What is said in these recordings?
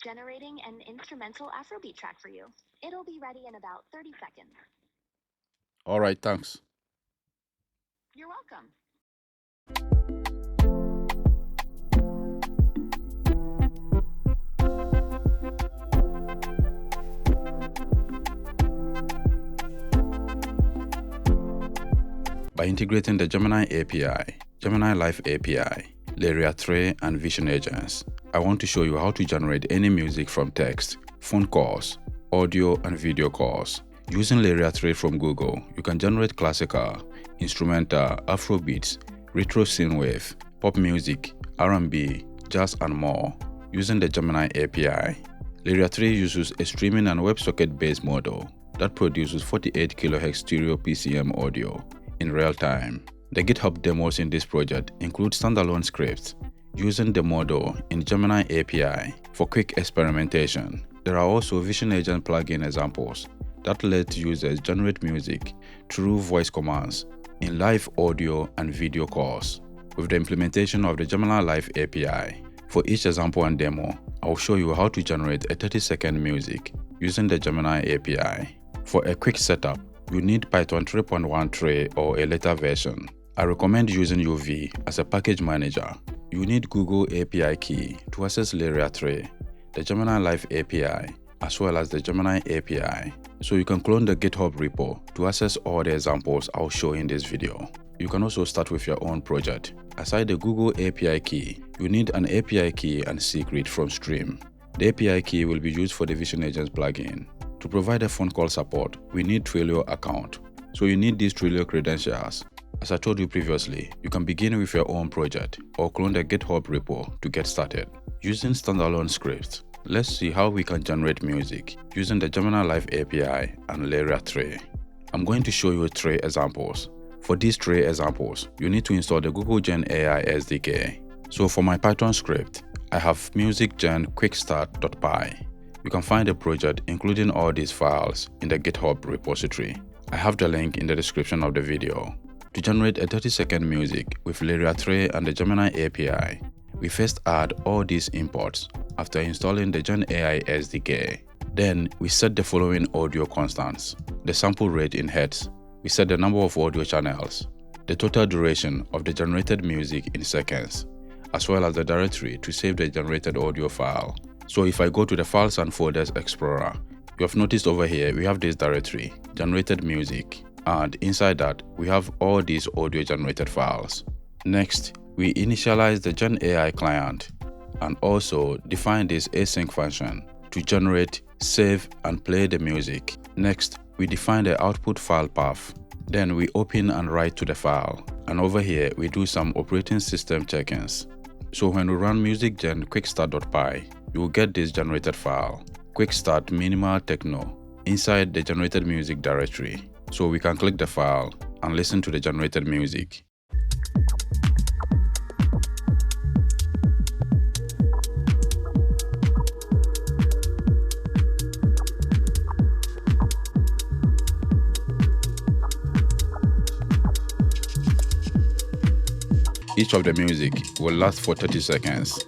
generating an instrumental Afrobeat track for you. It'll be ready in about 30 seconds. All right, thanks. You're welcome. By integrating the Gemini API, Gemini Live API, Lyria 3, and Vision Agents, I want to show you how to generate any music from text, phone calls, audio, and video calls. Using Lyria 3 from Google, you can generate classical, instrumental, Afrobeats, retro synthwave, pop music, R&B, jazz, and more using the Gemini API. Lyria 3 uses a streaming and WebSocket-based model that produces 48 kHz stereo PCM audio in real time. The GitHub demos in this project include standalone scripts using the model in Gemini API for quick experimentation. There are also Vision Agent plugin examples that let users generate music through voice commands in live audio and video calls. With the implementation of the Gemini Live API, for each example and demo, I will show you how to generate a 30-second music using the Gemini API. For a quick setup, you need Python 3.1 tray or a later version. I recommend using UV as a package manager. You need Google API key to access Lyria 3, the Gemini Live API, as well as the Gemini API. So you can clone the GitHub repo to access all the examples I'll show in this video. You can also start with your own project. Aside the Google API key, you need an API key and secret from Stream. The API key will be used for the Vision Agents plugin. To provide a phone call support, we need Twilio account. So you need these Twilio credentials. As I told you previously, you can begin with your own project or clone the GitHub repo to get started. Using standalone scripts, let's see how we can generate music using the Gemini Live API and Lyria 3. I'm going to show you 3 examples. For these 3 examples, you need to install the Google Gen AI SDK. So for my Python script, I have musicgen quickstart.py. You can find the project including all these files in the GitHub repository. I have the link in the description of the video. To generate a 30-second music with Lyria 3 and the Gemini API, we first add all these imports after installing the Gen AI SDK. Then we set the following audio constants: the sample rate in Hertz, we set the number of audio channels, the total duration of the generated music in seconds, as well as the directory to save the generated audio file. So if I go to the Files and Folders Explorer, you have noticed over here we have this directory, generated music, and inside that we have all these audio generated files. Next, we initialize the Gen AI client and also define this async function to generate, save, and play the music. Next, we define the output file path. Then we open and write to the file. And over here, we do some operating system check-ins. So when we run musicgen quickstart.py, you will get this generated file, quickstart minimal techno, inside the generated music directory. So we can click the file and listen to the generated music. Each of the music will last for 30 seconds.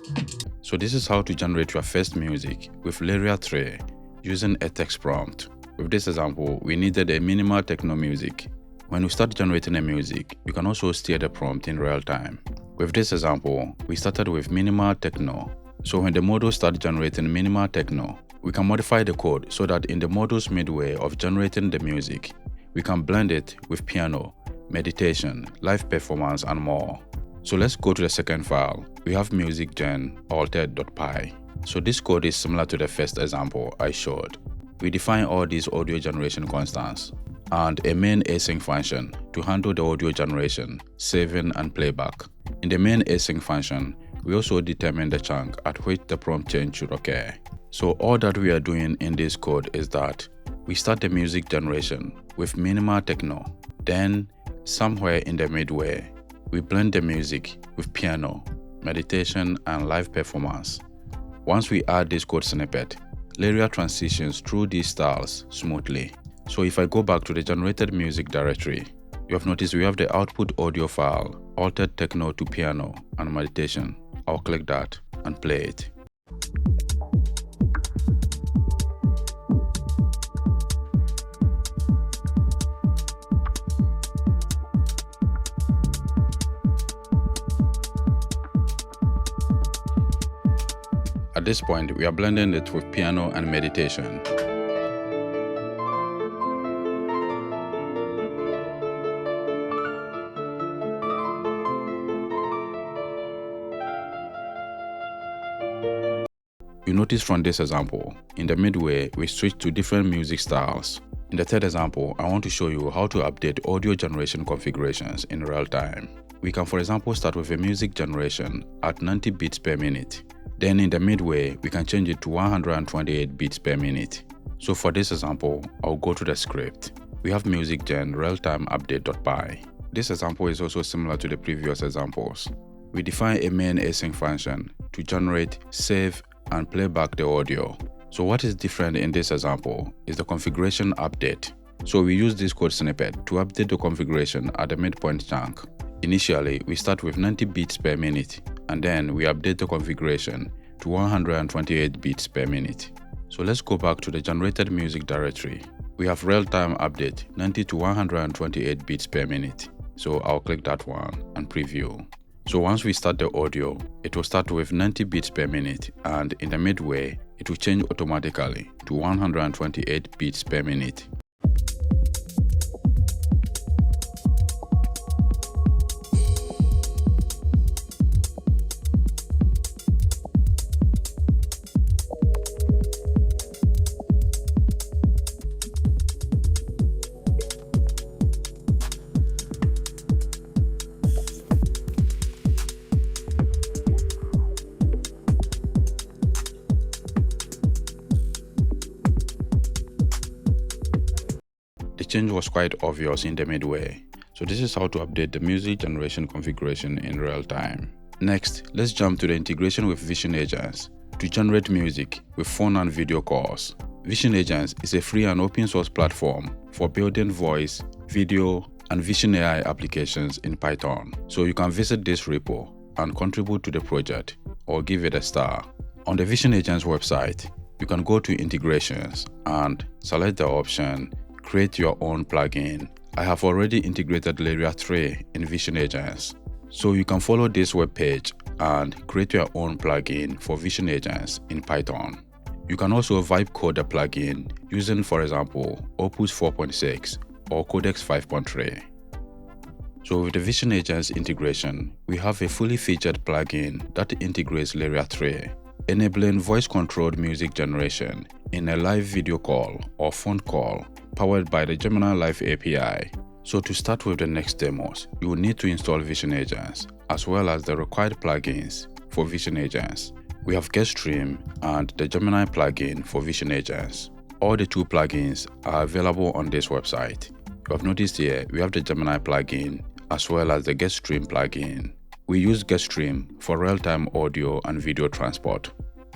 So this is how to generate your first music with Lyria 3 using a text prompt. With this example, we needed a minimal techno music. When you start generating a music, you can also steer the prompt in real time. With this example, we started with minimal techno. So when the model starts generating minimal techno, we can modify the code so that in the model's midway of generating the music, we can blend it with piano, meditation, live performance, and more. So let's go to the second file. We have musicgen altered.py. So this code is similar to the first example I showed. We define all these audio generation constants and a main async function to handle the audio generation, saving, and playback. In the main async function, we also determine the chunk at which the prompt change should occur. So all that we are doing in this code is that we start the music generation with minimal techno. Then, somewhere in the midway, we blend the music with piano, meditation, and live performance. Once we add this code snippet, Lyria transitions through these styles smoothly. So if I go back to the generated music directory, you have noticed we have the output audio file, altered techno to piano and meditation. I'll click that and play it. At this point, we are blending it with piano and meditation. You notice from this example, in the midway, we switch to different music styles. In the third example, I want to show you how to update audio generation configurations in real time. We can, for example, start with a music generation at 90 beats per minute. Then in the midway, we can change it to 128 beats per minute. So for this example, I'll go to the script. We have music gen realtime update.py. This example is also similar to the previous examples. We define a main async function to generate, save, and play back the audio. So what is different in this example is the configuration update. So we use this code snippet to update the configuration at the midpoint chunk. Initially, we start with 90 beats per minute, and then we update the configuration to 128 beats per minute. So let's go back to the generated music directory. We have real-time update 90 to 128 beats per minute. So I'll click that one and preview. So once we start the audio, it will start with 90 beats per minute, and in the midway, it will change automatically to 128 beats per minute. The change was quite obvious in the midway. So this is how to update the music generation configuration in real time. Next, let's jump to the integration with Vision Agents to generate music with phone and video calls. Vision Agents is a free and open source platform for building voice, video, and Vision AI applications in Python. So you can visit this repo and contribute to the project or give it a star. On the Vision Agents website, you can go to integrations and select the option create your own plugin. I have already integrated Lyria 3 in Vision Agents. So you can follow this web page and create your own plugin for Vision Agents in Python. You can also vibe code the plugin using, for example, Opus 4.6 or Codex 5.3. So with the Vision Agents integration, we have a fully featured plugin that integrates Lyria 3, enabling voice-controlled music generation in a live video call or phone call powered by the Gemini Live API. So to start with the next demos, you will need to install Vision Agents as well as the required plugins for Vision Agents. We have GetStream and the Gemini plugin for Vision Agents. All the two plugins are available on this website. You have noticed here we have the Gemini plugin as well as the GetStream plugin. We use GetStream for real-time audio and video transport,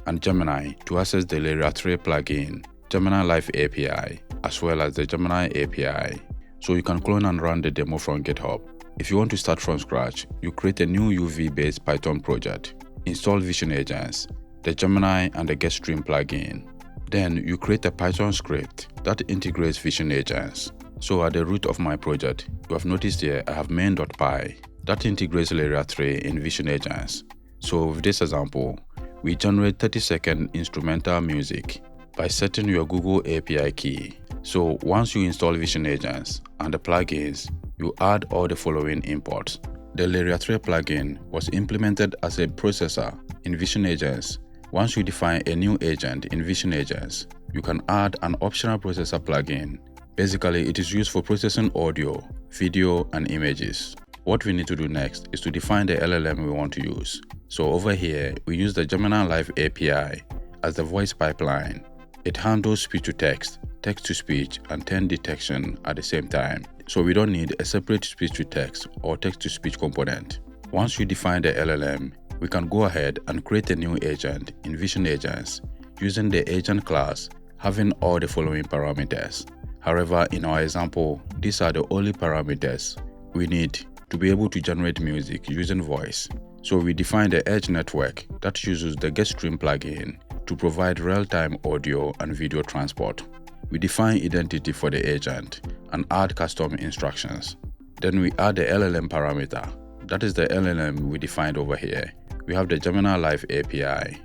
and Gemini to access the Lyria 3 plugin, Gemini Live API, as well as the Gemini API. So you can clone and run the demo from GitHub. If you want to start from scratch, you create a new UV-based Python project, install Vision Agents, the Gemini and the GetStream plugin. Then you create a Python script that integrates Vision Agents. So at the root of my project, you have noticed here I have main.py that integrates Lyria 3 in Vision Agents. So with this example, we generate 30-second instrumental music by setting your Google API key. So once you install Vision Agents and the plugins, you add all the following imports. The Lyria 3 plugin was implemented as a processor in Vision Agents. Once you define a new agent in Vision Agents, you can add an optional processor plugin. Basically, it is used for processing audio, video, and images. What we need to do next is to define the LLM we want to use. So over here, we use the Gemini Live API as the voice pipeline. It handles speech-to-text, text-to-speech, and tone detection at the same time. So we don't need a separate speech-to-text or text-to-speech component. Once you define the LLM, we can go ahead and create a new agent in Vision Agents using the agent class having all the following parameters. However, in our example, these are the only parameters we need to be able to generate music using voice. So we define the edge network that uses the GetStream plugin to provide real-time audio and video transport. We define identity for the agent and add custom instructions. Then we add the LLM parameter. That is the LLM we defined over here. We have the Gemini Live API.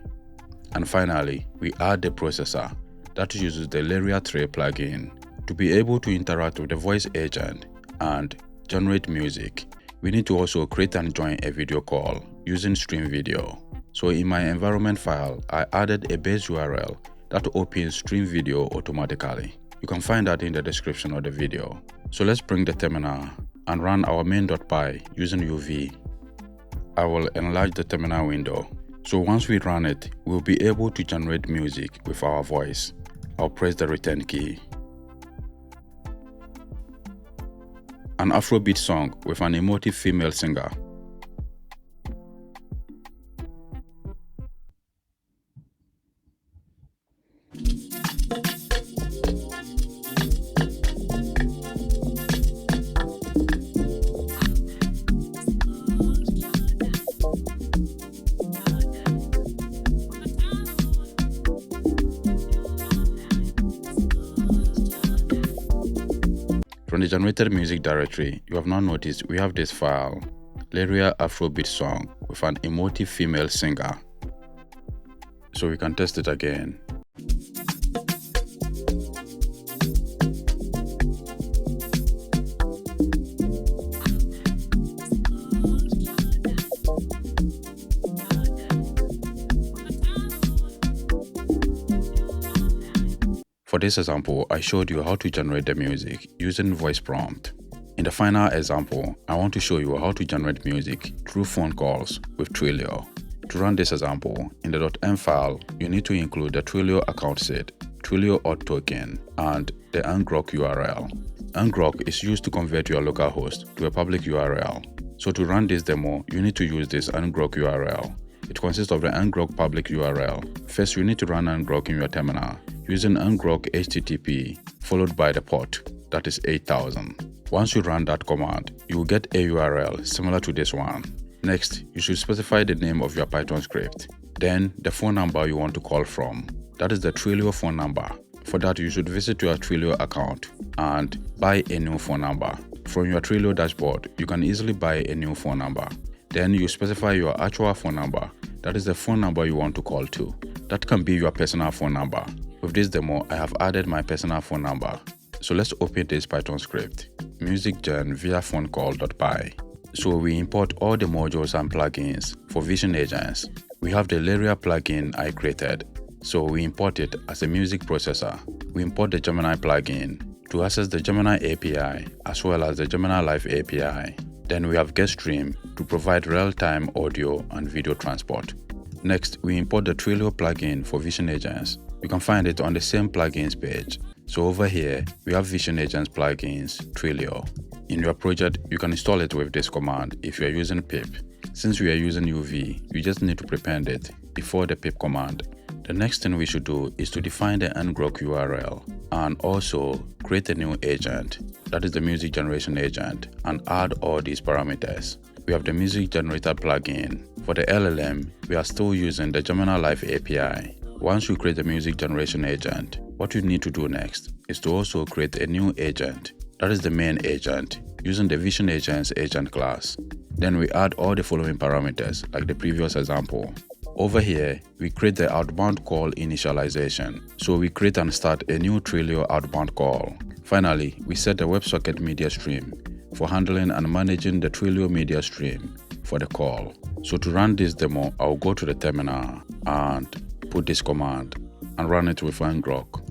And finally, we add the processor that uses the Lyria 3 plugin. To be able to interact with the voice agent and generate music, we need to also create and join a video call using Stream Video. So in my environment file, I added a base URL that opens Stream Video automatically. You can find that in the description of the video. So let's bring the terminal and run our main.py using UV. I will enlarge the terminal window. So once we run it, we'll be able to generate music with our voice. I'll press the return key. An Afrobeat song with an emotive female singer. From the generated music directory, you have now noticed we have this file, Lyria Afrobeat song with an emotive female singer. So we can test it again. For this example, I showed you how to generate the music using voice prompt. In the final example, I want to show you how to generate music through phone calls with Twilio. To run this example, in the .m file, you need to include the Twilio account seed, Twilio auth token, and the ngrok URL. Ngrok is used to convert your local host to a public URL. So to run this demo, you need to use this ngrok URL. It consists of the ngrok public URL. First, you need to run ngrok in your terminal using ngrok http followed by the port, that is 8000. Once you run that command, you will get a URL similar to this one. Next, you should specify the name of your Python script, then the phone number you want to call from, that is the Twilio phone number. For that, you should visit your Twilio account and buy a new phone number. From your Twilio dashboard, you can easily buy a new phone number. Then you specify your actual phone number, that is the phone number you want to call to. That can be your personal phone number. With this demo, I have added my personal phone number. So let's open this Python script, musicgen via phonecall.py. So we import all the modules and plugins for vision agents. We have the Lyria plugin I created, so we import it as a music processor. We import the Gemini plugin to access the Gemini API as well as the Gemini Live API. Then we have GetStream to provide real-time audio and video transport. Next, we import the Twilio plugin for vision agents. You can find it on the same plugins page. So over here, we have Vision Agents plugins, Twilio. In your project, you can install it with this command if you are using pip. Since we are using UV, you just need to prepend it before the pip command. The next thing we should do is to define the ngrok URL and also create a new agent, that is the music generation agent, and add all these parameters. We have the music generator plugin. For the LLM, we are still using the Gemini Live API. Once you create the music generation agent, what you need to do next is to also create a new agent, that is the main agent, using the Vision Agents agent class. Then we add all the following parameters like the previous example. Over here, we create the outbound call initialization. So we create and start a new Twilio outbound call. Finally, we set the WebSocket media stream for handling and managing the Twilio media stream for the call. So to run this demo, I'll go to the terminal and put this command and run it with ngrok.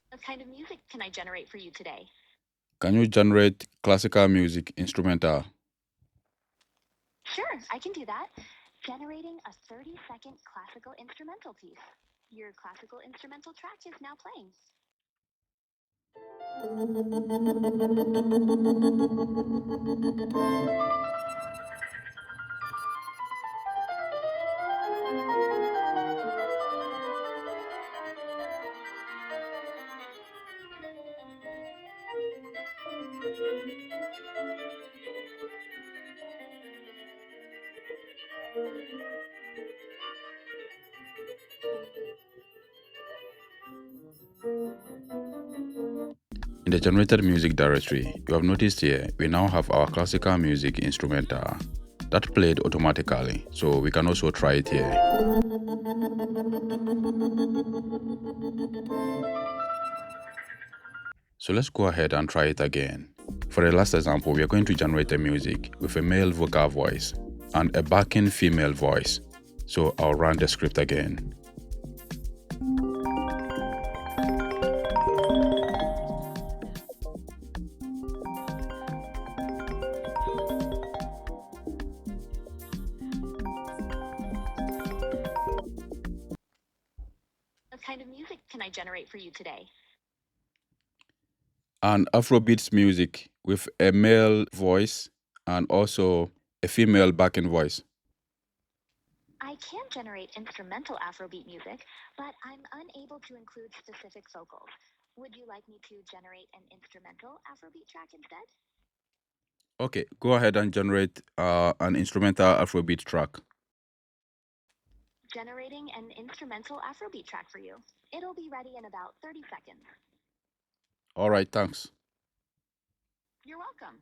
What kind of music can I generate for you today? Can you generate classical music instrumental? Sure, I can do that. Generating a 30-second classical instrumental piece. Your classical instrumental track is now playing. In the generated music directory, you have noticed here, we now have our classical music instrumental that played automatically, so we can also try it here. So let's go ahead and try it again. For the last example, we are going to generate a music with a male vocal voice and a backing female voice. So I'll run the script again. What kind of music can I generate for you today? An Afrobeats music with a male voice and also a female backing voice. I can generate instrumental Afrobeat music, but I'm unable to include specific vocals. Would you like me to generate an instrumental Afrobeat track instead? Okay, go ahead and generate an instrumental Afrobeat track. Generating an instrumental Afrobeat track for you. It'll be ready in about 30 seconds. All right, thanks. You're welcome.